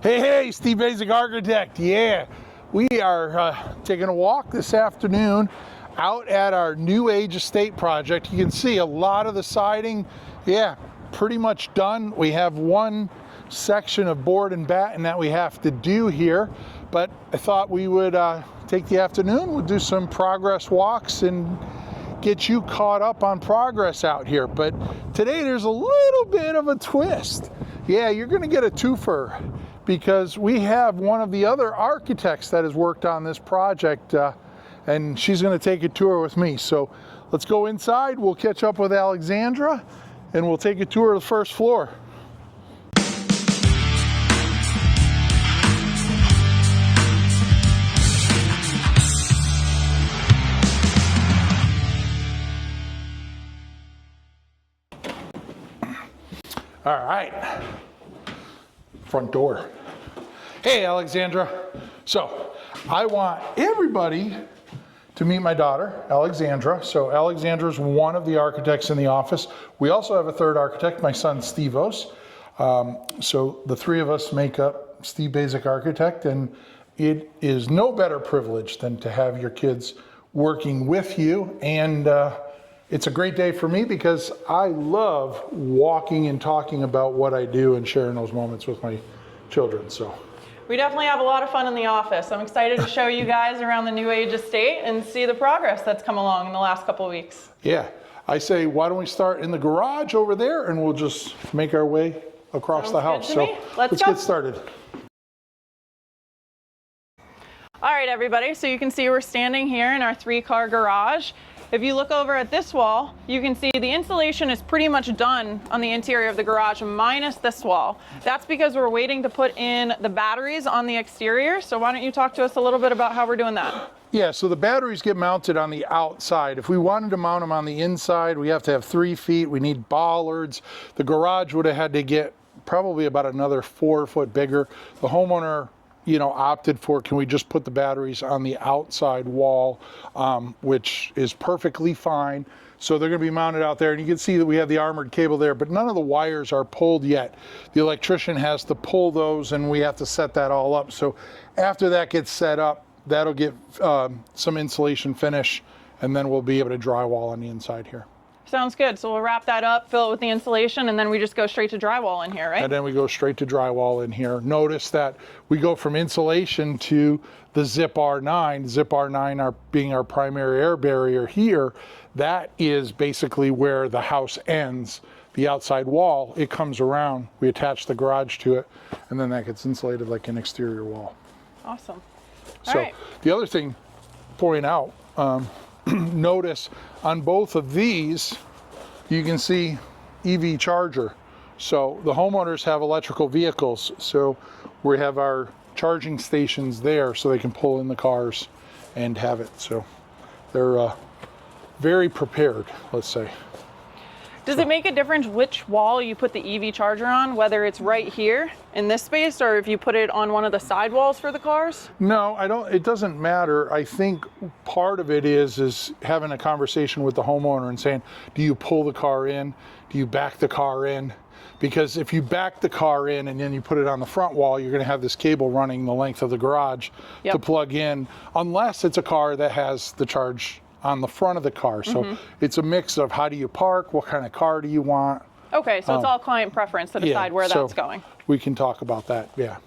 Hey, Steve Basic Architect. Yeah, we are taking a walk this afternoon out at our New Age Estate project. You can see a lot of the siding, pretty much done. We have one section of board and batten that we have to do here, but I thought we would take the afternoon, we'll do some progress walks and get you caught up on progress out here. But today there's a little bit of a twist. Yeah, you're gonna get a twofer, because we have one of the other architects that has worked on this project, and she's going to take a tour with me. So let's go inside, we'll catch up with Alexandra, and we'll take a tour of the first floor. All right, front door. Hey, Alexandra. So I want everybody to meet my daughter, Alexandra. So Alexandra is one of the architects in the office. We also have a third architect, my son, Stevos. So the three of us make up Steve Basic Architect, and it is no better privilege than to have your kids working with you. And it's a great day for me because I love walking and talking about what I do and sharing those moments with my children. So we definitely have a lot of fun in the office. I'm excited to show you guys around the New Age Estate and see the progress that's come along in the last couple of weeks. Yeah, I say, why don't we start in the garage over there and we'll just make our way across the house. So let's get started. All right, everybody, so you can see we're standing here in our 3-car garage. If you look over at this wall, you can see the insulation is pretty much done on the interior of the garage, minus this wall. That's because we're waiting to put in the batteries on the exterior. So why don't you talk to us a little bit about how we're doing that? Yeah, so the batteries get mounted on the outside. If we wanted to mount them on the inside, we have to have 3 feet. We need bollards. The garage would have had to get probably about another 4 foot bigger. The homeowner, opted for, can we just put the batteries on the outside wall, which is perfectly fine. So they're going to be mounted out there, and you can see that we have the armored cable there, but none of the wires are pulled yet. The electrician has to pull those, and we have to set that all up. So after that gets set up, that'll get some insulation finish, and then we'll be able to drywall on the inside here. Sounds good. So we'll wrap that up, fill it with the insulation, and then we just go straight to drywall in here, right? And then we go straight to drywall in here. Notice that we go from insulation to the Zip R9. Zip R9 being our primary air barrier here. That is basically where the house ends. The outside wall, it comes around. We attach the garage to it, and then that gets insulated like an exterior wall. Awesome. So right. The other thing, pointing out, notice on both of these, you can see EV charger. So the homeowners have electrical vehicles. So we have our charging stations there so they can pull in the cars and have it. So they're very prepared, let's say. Does it make a difference which wall you put the EV charger on, whether it's right here in this space or if you put it on one of the side walls for the cars? No, it doesn't matter. I think part of it is having a conversation with the homeowner and saying, do you pull the car in? Do you back the car in? Because if you back the car in and then you put it on the front wall, you're going to have this cable running the length of the garage to plug in, unless it's a car that has the charge on the front of the car. So it's a mix of how do you park, what kind of car do you want. Okay, so it's all client preference to decide where that's going. We can talk about that, yeah.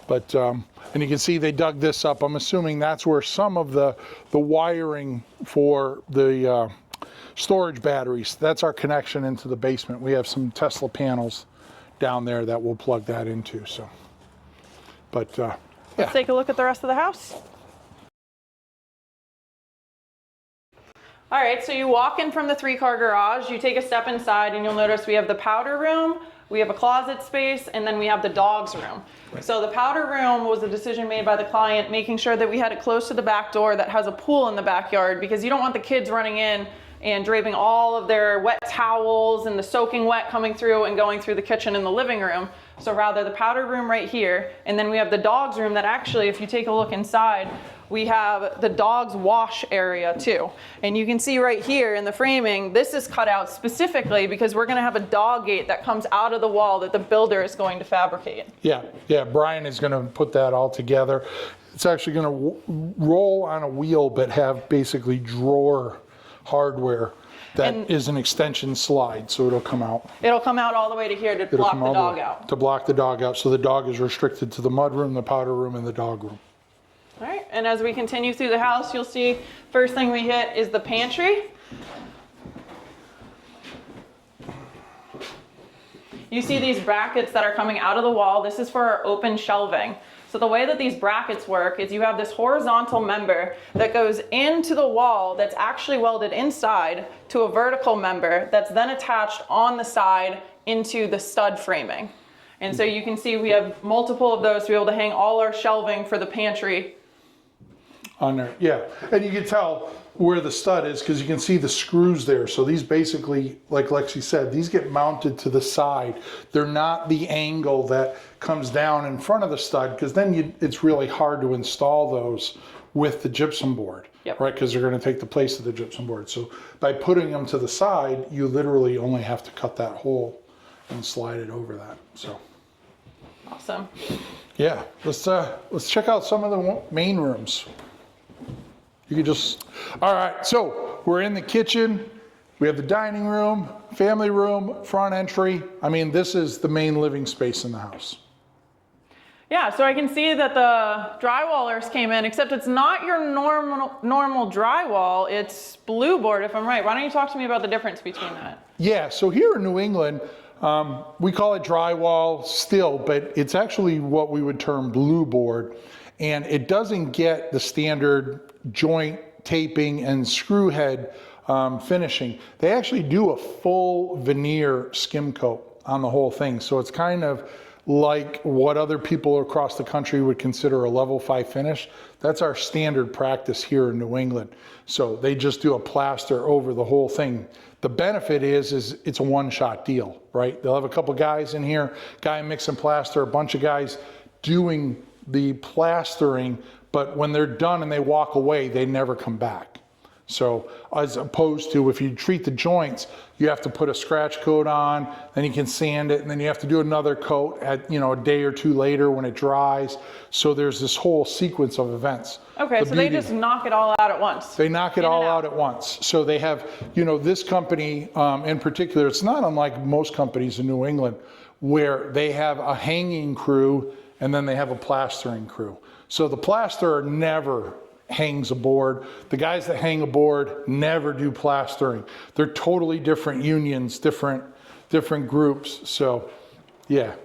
But, and you can see they dug this up. I'm assuming that's where some of the wiring for the storage batteries, that's our connection into the basement. We have some Tesla panels down there that we'll plug that into, so. But, Let's take a look at the rest of the house. All right, so you walk in from the 3-car garage, you take a step inside, and you'll notice we have the powder room, we have a closet space, and then we have the dog's room. Right. So the powder room was a decision made by the client, making sure that we had it close to the back door that has a pool in the backyard, because you don't want the kids running in and draping all of their wet towels and the soaking wet coming through and going through the kitchen and the living room. So rather the powder room right here, and then we have the dog's room that actually, if you take a look inside, we have the dog's wash area too. And you can see right here in the framing, this is cut out specifically because we're gonna have a dog gate that comes out of the wall that the builder is going to fabricate. Yeah, Brian is gonna put that all together. It's actually gonna roll on a wheel, but have basically drawer hardware that is an extension slide, so it'll come out. It'll come out all the way to here to block the dog out. To block the dog out, so the dog is restricted to the mud room, the powder room, and the dog room. All right, and as we continue through the house, you'll see first thing we hit is the pantry. You see these brackets that are coming out of the wall. This is for our open shelving. So the way that these brackets work is you have this horizontal member that goes into the wall that's actually welded inside to a vertical member that's then attached on the side into the stud framing. And so you can see we have multiple of those to be able to hang all our shelving for the pantry. On there, yeah. And you can tell where the stud is because you can see the screws there. So these basically, like Lexi said, these get mounted to the side. They're not the angle that comes down in front of the stud because then it's really hard to install those with the gypsum board, right? Because they're going to take the place of the gypsum board. So by putting them to the side, you literally only have to cut that hole and slide it over that. So awesome. Yeah, let's check out some of the main rooms. You can just, all right, so we're in the kitchen. We have the dining room, family room, front entry. I mean, this is the main living space in the house. Yeah, so I can see that the drywallers came in, except it's not your normal drywall, it's blue board, if I'm right. Why don't you talk to me about the difference between that? Yeah, so here in New England, we call it drywall still, but it's actually what we would term blue board. And it doesn't get the standard joint taping and screw head finishing. They actually do a full veneer skim coat on the whole thing. So it's kind of like what other people across the country would consider a level 5 finish. That's our standard practice here in New England. So they just do a plaster over the whole thing. The benefit is it's a one-shot deal, right? They'll have a couple guys in here, guy mixing plaster, a bunch of guys doing the plastering, but when they're done and they walk away, they never come back. So as opposed to if you treat the joints, you have to put a scratch coat on, then you can sand it, and then you have to do another coat at, a day or two later when it dries. So there's this whole sequence of events. Okay, so they just knock it all out at once. They knock it all out at once. So they have, this company in particular, it's not unlike most companies in New England where they have a hanging crew and then they have a plastering crew. So the plasterer never hangs a board. The guys that hang a board never do plastering. They're totally different unions, different groups. So, yeah.